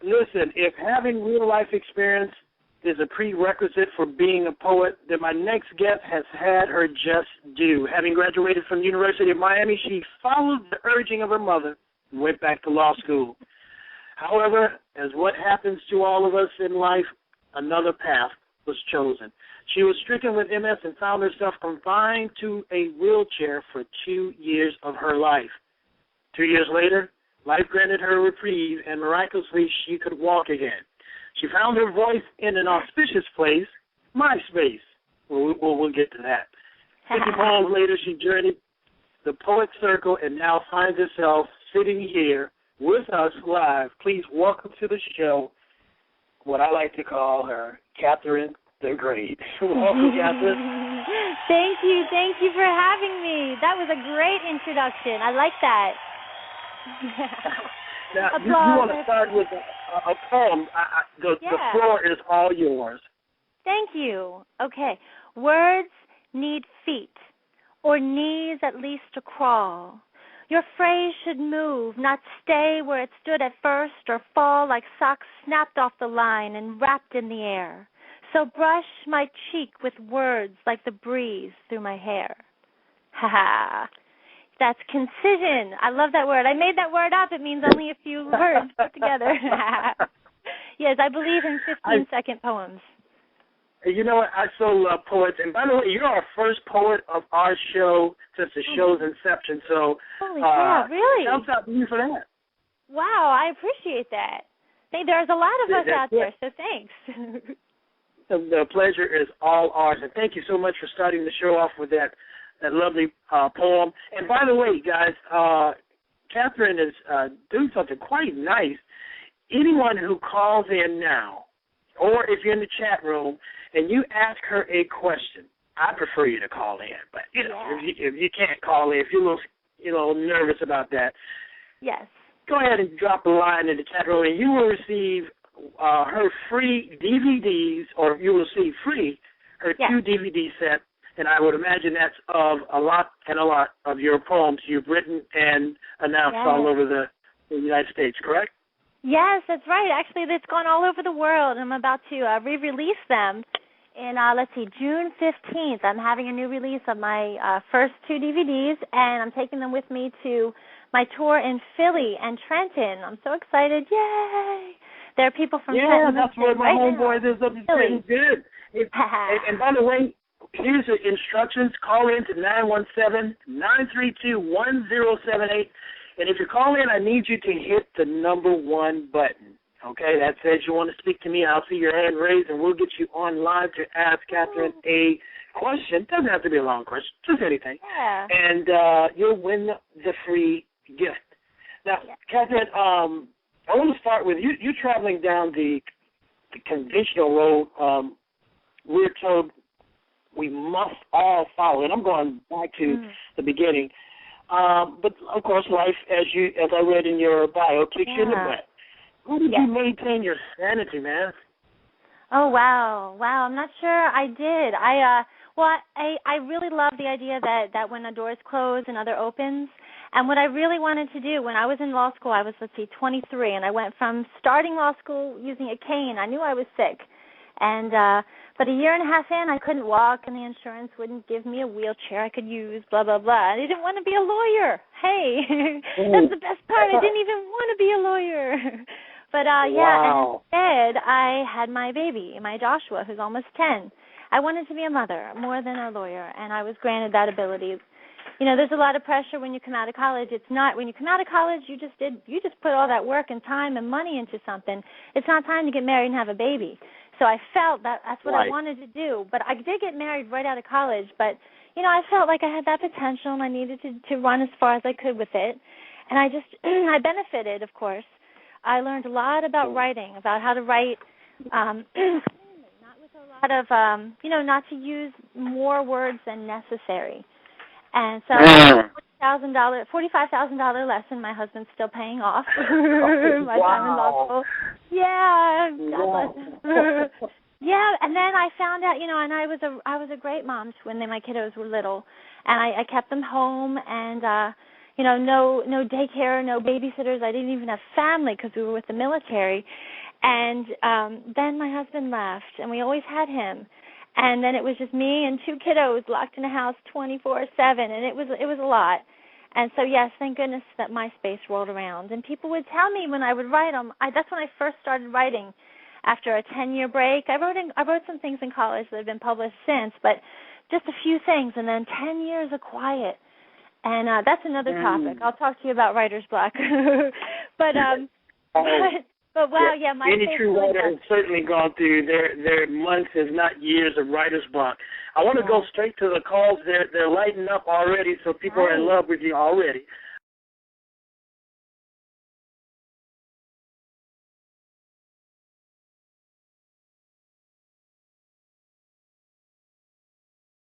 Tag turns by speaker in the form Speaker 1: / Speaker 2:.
Speaker 1: Listen, if having real-life experience is a prerequisite for being a poet, then my next guest has had her just due. Having graduated from the University of Miami, she followed the urging of her mother and went back to law school. However, as what happens to all of us in life, another path was chosen. She was stricken with MS and found herself confined to a wheelchair for 2 years of her life. 2 years later, life granted her a reprieve, and miraculously she could walk again. She found her voice in an auspicious place, MySpace. We'll get to that. 50 poems later, she journeyed the poet circle and now finds herself sitting here with us live. Please welcome to the show what I like to call her, Catherine the Great. Welcome, Catherine.
Speaker 2: Thank you for having me. That was a great introduction. I like that.
Speaker 1: Now, you want to start with a poem. The floor is all yours.
Speaker 2: Thank you. Okay. Words need feet, or knees at least to crawl. Your phrase should move, not stay where it stood at first, or fall like socks snapped off the line and wrapped in the air. So brush my cheek with words like the breeze through my hair. Ha ha. That's concision. I love that word. I made that word up. It means only a few words put together. Yes, I believe in 15-second poems.
Speaker 1: You know what? I so love poets. And by the way, you're our first poet of our show since the show's inception. So,
Speaker 2: holy crap, really?
Speaker 1: Shouts out to you for that.
Speaker 2: Wow, I appreciate that. There's a lot of us out there, so thanks.
Speaker 1: The pleasure is all ours. And thank you so much for starting the show off with that lovely poem. And by the way, guys, Catherine is doing something quite nice. Anyone who calls in now, or if you're in the chat room and you ask her a question, I prefer you to call in. But if you can't call in, if you're a little nervous about that,
Speaker 2: yes,
Speaker 1: go ahead and drop a line in the chat room, and you will receive her free DVDs, or you will receive free her 2 DVD sets. And I would imagine that's of a lot of your poems you've written and announced all over the United States, correct?
Speaker 2: Yes, that's right. Actually, it's gone all over the world. I'm about to re-release them in, June 15th. I'm having a new release of my first 2 DVDs, and I'm taking them with me to my tour in Philly and Trenton. I'm so excited. Yay! There are people from Trenton.
Speaker 1: Yeah, that's where my homeboy is up in Trenton. Good. And by the way, here's the instructions. Call in to 917-932-1078. And if you call in, I need you to hit the number 1 button. Okay, that says you want to speak to me. I'll see your hand raised, and we'll get you on live to ask Catherine a question. Doesn't have to be a long question, just anything.
Speaker 2: Yeah.
Speaker 1: And you'll win the free gift. Now, Catherine, I want to start with you. You're traveling down the conventional road. We're told we must all follow, and I'm going back to the beginning. But of course, life, as I read in your bio, kicks you in the butt. How did you maintain your sanity, man?
Speaker 2: Oh wow! I'm not sure I did. I really love the idea that when a door is closed, another opens. And what I really wanted to do when I was in law school, I was 23, and I went from starting law school using a cane. I knew I was sick, and but a year and a half in, I couldn't walk, and the insurance wouldn't give me a wheelchair I could use, blah, blah, blah. I didn't want to be a lawyer. Hey, that's the best part. I didn't even want to be a lawyer. But, and instead, I had my baby, my Joshua, who's almost 10. I wanted to be a mother more than a lawyer, and I was granted that ability. You know, there's a lot of pressure when you come out of college. It's not when you come out of college, you just put all that work and time and money into something. It's not time to get married and have a baby. So I felt that's what I wanted to do. But I did get married right out of college. But, you know, I felt like I had that potential, and I needed to run as far as I could with it. And I benefited, of course. I learned a lot about writing, about how to write, not with a lot of, not to use more words than necessary. And so $45,000 lesson my husband's still paying off. My time in law school. Yeah. God bless. Yeah, and then I found out, and I was a great mom when my kiddos were little, and I kept them home, and no daycare, no babysitters. I didn't even have family because we were with the military. And then my husband left, and we always had him. And then it was just me and 2 kiddos locked in a house 24/7, and it was a lot. And so, yes, thank goodness that MySpace rolled around. And people would tell me when I would write them. That's when I first started writing after a 10-year break. I wrote some things in college that have been published since, but just a few things, and then 10 years of quiet. And that's another topic. I'll talk to you about writer's block. But wow, yeah, my
Speaker 1: any true writer has certainly gone through their months, if not years, of writer's block. I want to go straight to the calls. They're lighting up already, so people are in love with you already.